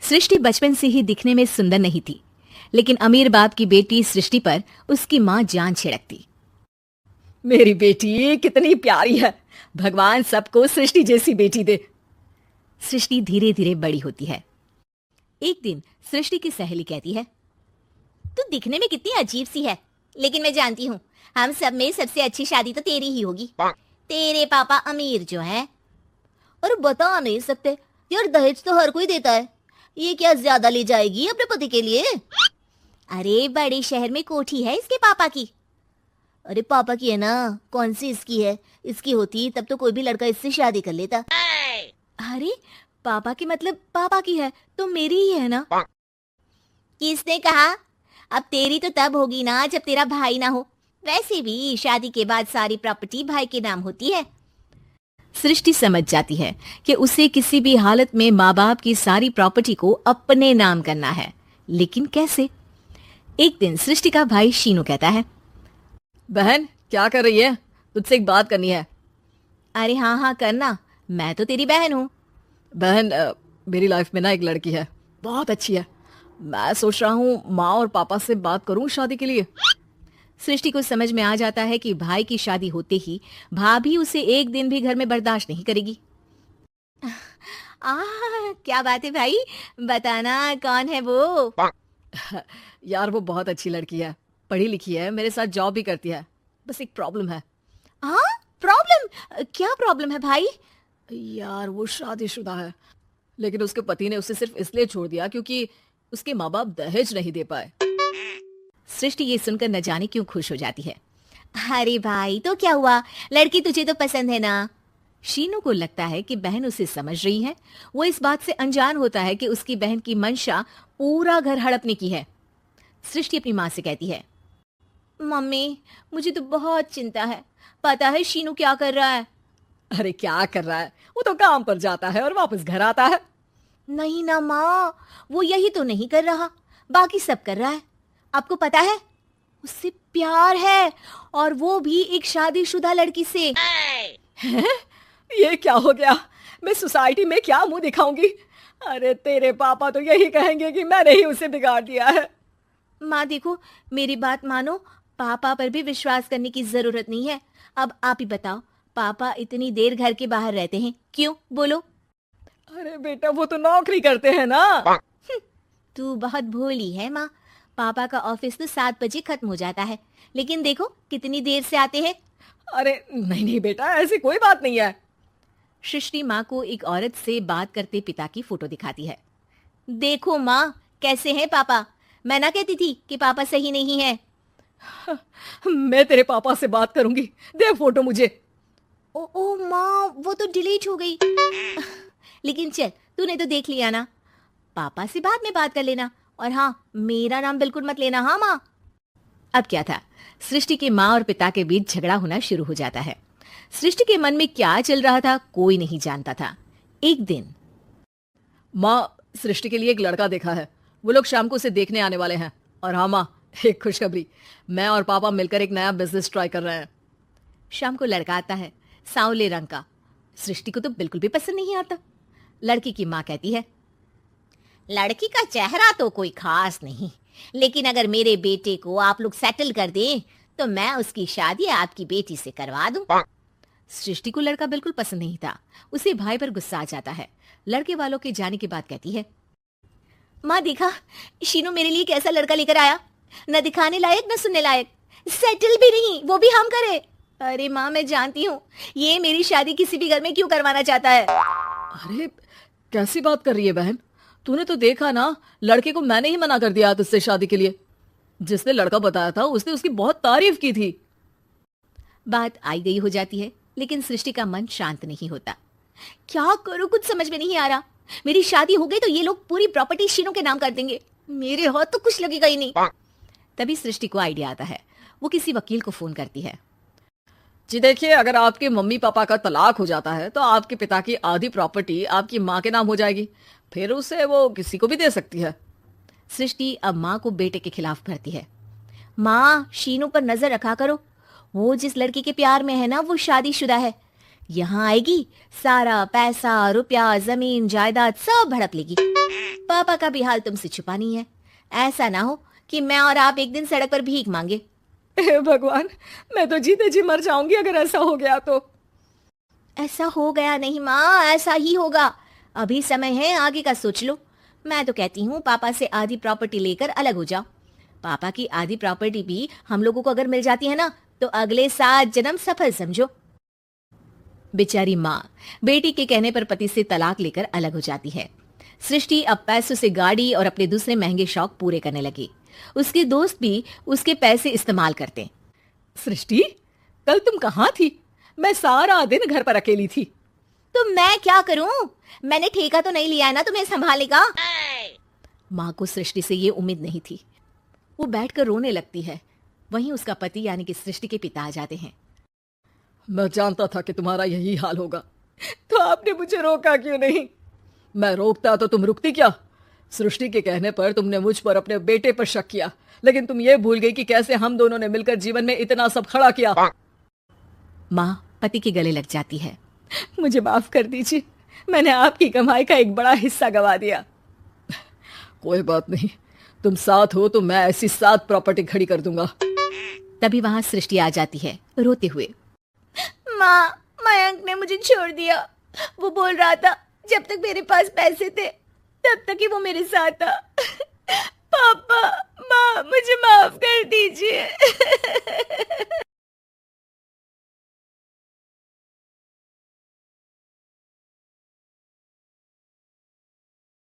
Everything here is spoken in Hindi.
सृष्टि बचपन से ही दिखने में सुंदर नहीं थी, लेकिन अमीर बाप की बेटी सृष्टि पर उसकी माँ जान छिड़कती। मेरी बेटी कितनी प्यारी है, भगवान सबको सृष्टि जैसी बेटी दे। सृष्टि धीरे धीरे बड़ी होती है। एक दिन सृष्टि की सहेली कहती है, तू दिखने में कितनी अजीब सी है, लेकिन मैं जानती हूँ हम सब में सबसे अच्छी शादी तो तेरी ही होगी। तेरे पापा अमीर जो है। और बता नहीं सकते यार, दहेज तो हर कोई देता है, ये क्या ज्यादा ले जाएगी अपने पति के लिए? अरे बड़े शहर में कोठी है इसके पापा की। अरे पापा की है ना, कौन सी इसकी है? इसकी होती तब तो कोई भी लड़का इससे शादी कर लेता। अरे पापा की मतलब पापा की है तो मेरी ही है ना? किसने कहा? अब तेरी तो तब होगी ना जब तेरा भाई ना हो। वैसे भी शादी के बाद सारी प्रॉपर्टी भाई के नाम होती है। सृष्टि समझ जाती है कि उसे किसी भी हालत में माँ बाप की सारी प्रॉपर्टी को अपने नाम करना है, लेकिन कैसे? एक दिन सृष्टि का भाई शीनू कहता है, बहन क्या कर रही है? तुझसे एक बात करनी है। अरे हाँ हाँ करना, मैं तो तेरी बहन हूँ। बहन मेरी लाइफ में ना एक लड़की है, बहुत अच्छी है। मैं सोच रहा हूँ माँ और पापा से बात करूँ शादी के लिए। सृष्टि को समझ में आ जाता है कि भाई की शादी होते ही भाभी उसे एक दिन भी घर में बर्दाश्त नहीं करेगी। क्या बात है भाई, बताना कौन है वो? यार वो बहुत अच्छी लड़की है, पढ़ी लिखी है, मेरे साथ जॉब भी करती है। बस एक प्रॉब्लम है। प्रॉब्लम? क्या प्रॉब्लम है भाई? यार वो शादीशुदा है, लेकिन उसके पति ने उसे सिर्फ इसलिए छोड़ दिया क्योंकि उसके माँ बाप दहेज नहीं दे पाए। सृष्टि ये सुनकर न जाने क्यों खुश हो जाती है। अरे भाई तो क्या हुआ, लड़की तुझे तो पसंद है ना? शीनू को लगता है कि बहन उसे समझ रही है। वो इस बात से अनजान होता है कि उसकी बहन की मंशा पूरा घर हड़पने की है। सृष्टि अपनी माँ से कहती है, मम्मी मुझे तो बहुत चिंता है, पता है शीनू क्या कर रहा है? अरे क्या कर रहा है, वो तो काम पर जाता है और वापस घर आता है। नहीं ना माँ, वो यही तो नहीं कर रहा, बाकी सब कर रहा है। आपको पता है उससे प्यार है, और वो भी एक शादीशुदा लड़की से। ये क्या हो गया? मैं सोसाइटी में क्या मुंह दिखाऊंगी? अरे तेरे पापा तो यही कहेंगे कि मैंने ही उसे बिगाड़ दिया है। माँ देखो, मेरी बात मानो, पापा पर भी विश्वास करने की जरूरत नहीं है। अब आप ही बताओ, पापा इतनी देर घर के बाहर रहते हैं क्यों, बोलो? अरे बेटा वो तो नौकरी करते हैं ना। तू बहुत भोली है माँ। पापा का ऑफिस तो 7 बजे खत्म हो जाता है, लेकिन देखो कितनी देर से आते हैं। अरे नहीं नहीं बेटा, ऐसी कोई बात नहीं है। सृष्टि माँ को एक औरत से बात करते पिता की फोटो दिखाती है। देखो माँ कैसे हैं पापा, मैं ना कहती थी कि पापा सही नहीं है। मैं तेरे पापा से बात करूंगी, दे फोटो मुझे। ओ माँ वो तो डिलीट हो गई। लेकिन चल, तूने तो देख लिया ना, पापा से बाद में बात कर लेना, और हाँ मेरा नाम बिल्कुल मत लेना। हाँ माँ। अब क्या था, सृष्टि के माँ और पिता के बीच झगड़ा होना शुरू हो जाता है। सृष्टि के मन में क्या चल रहा था कोई नहीं जानता था। एक दिन, माँ सृष्टि के लिए एक लड़का देखा है, वो लोग शाम को उसे देखने आने वाले हैं। और हाँ माँ, एक खुशखबरी, मैं और पापा मिलकर एक नया बिजनेस ट्राई कर रहे हैं। शाम को लड़का आता है, सांवले रंग का। सृष्टि को तो बिल्कुल भी पसंद नहीं आता। लड़की की माँ कहती है, लड़की का चेहरा तो कोई खास नहीं, लेकिन अगर मेरे बेटे को आप लोग सेटल कर दें तो मैं उसकी शादी आपकी बेटी से करवा दूं। सृष्टि को लड़का बिल्कुल पसंद नहीं था। उसे भाई पर गुस्सा आ जाता है। लड़के वालों के जाने के बाद कहती है, माँ देखा शीनू मेरे लिए कैसा लड़का लेकर आया, न दिखाने लायक न सुनने लायक, सेटल भी नहीं, वो भी हम करे। अरे माँ मैं जानती हूँ ये मेरी शादी किसी भी घर में क्यों करवाना चाहता है। अरे कैसी बात कर रही है बहन, तूने तो देखा ना, लड़के को मैंने ही मना कर दिया तुझसे शादी के लिए। जिसने लड़का बताया था उसने उसकी बहुत तारीफ की थी। बात आई गई हो जाती है, लेकिन सृष्टि का मन शांत नहीं होता। क्या करूं कुछ समझ में नहीं आ रहा। मेरी शादी हो गई तो ये लोग पूरी प्रॉपर्टी शीनू के नाम कर देंगे, मेरे हाथ तो कुछ लगेगा ही नहीं। तभी सृष्टि को आइडिया आता है। वो किसी वकील को फोन करती है। जी देखिए, अगर आपके मम्मी पापा का तलाक हो जाता है तो आपके पिता की आधी प्रॉपर्टी आपकी माँ के नाम हो जाएगी, फिर उसे वो किसी को भी दे सकती है। सृष्टि अब माँ को बेटे के खिलाफ भरती है। माँ शीनू पर नजर रखा करो, वो जिस लड़की के प्यार में है ना वो शादीशुदा है। यहाँ आएगी सारा पैसा रुपया जमीन जायदाद सब हड़प लेगी। पापा का भी हाल तुमसे छुपा नहीं है। ऐसा ना हो कि मैं और आप एक दिन सड़क पर भीख मांगे। हे भगवान, मैं तो जीते जी मर जाऊंगी अगर ऐसा हो गया तो। ऐसा हो गया नहीं माँ, ऐसा ही होगा। अभी समय है, आगे का सोच लो। मैं तो कहती हूँ पापा से आधी प्रॉपर्टी लेकर अलग हो जाओ। पापा की आधी प्रॉपर्टी भी हम लोगों को अगर मिल जाती है ना, तो अगले 7 जन्म सफल समझो। बेचारी माँ बेटी के कहने पर पति से तलाक लेकर अलग हो जाती है। सृष्टि अब पैसों से गाड़ी और अपने दूसरे महंगे शौक पूरे करने लगी। उसके दोस्त भी उसके पैसे इस्तेमाल करते। सृष्टि, कल तुम कहाँ थी? मैं सारा दिन घर पर अकेली थी। तो मैं क्या करूं? मैंने ठेका तो नहीं लिया है ना तुम्हें संभालने का। माँ को सृष्टि से ये उम्मीद नहीं थी। वो बैठकर रोने लगती है। वहीं उसका पति यानी कि सृष्टि के पिता आ जाते हैं। मैं जानता था कि तुम्हारा यही हाल होगा, तो आपने मुझे रोका क्यों नहीं? मैं रोकता तो तुम रुकती क्या? सृष्टि के कहने पर तुमने मुझ पर अपने बेटे पर शक किया, लेकिन तुम ये भूल गई कि कैसे हम दोनों ने मिलकर जीवन में इतना सब खड़ा किया। माँ पति के गले लग जाती है। मुझे माफ कर दीजिए, मैंने आपकी कमाई का एक बड़ा हिस्सा गवा दिया। कोई बात नहीं, तुम साथ हो तो मैं ऐसी 7 प्रॉपर्टी खड़ी कर दूंगा। तभी वहां सृष्टि आ जाती है रोते हुए। माँ, मयंक ने मुझे छोड़ दिया। वो बोल रहा था जब तक मेरे पास पैसे थे तब तक ही वो मेरे साथ था।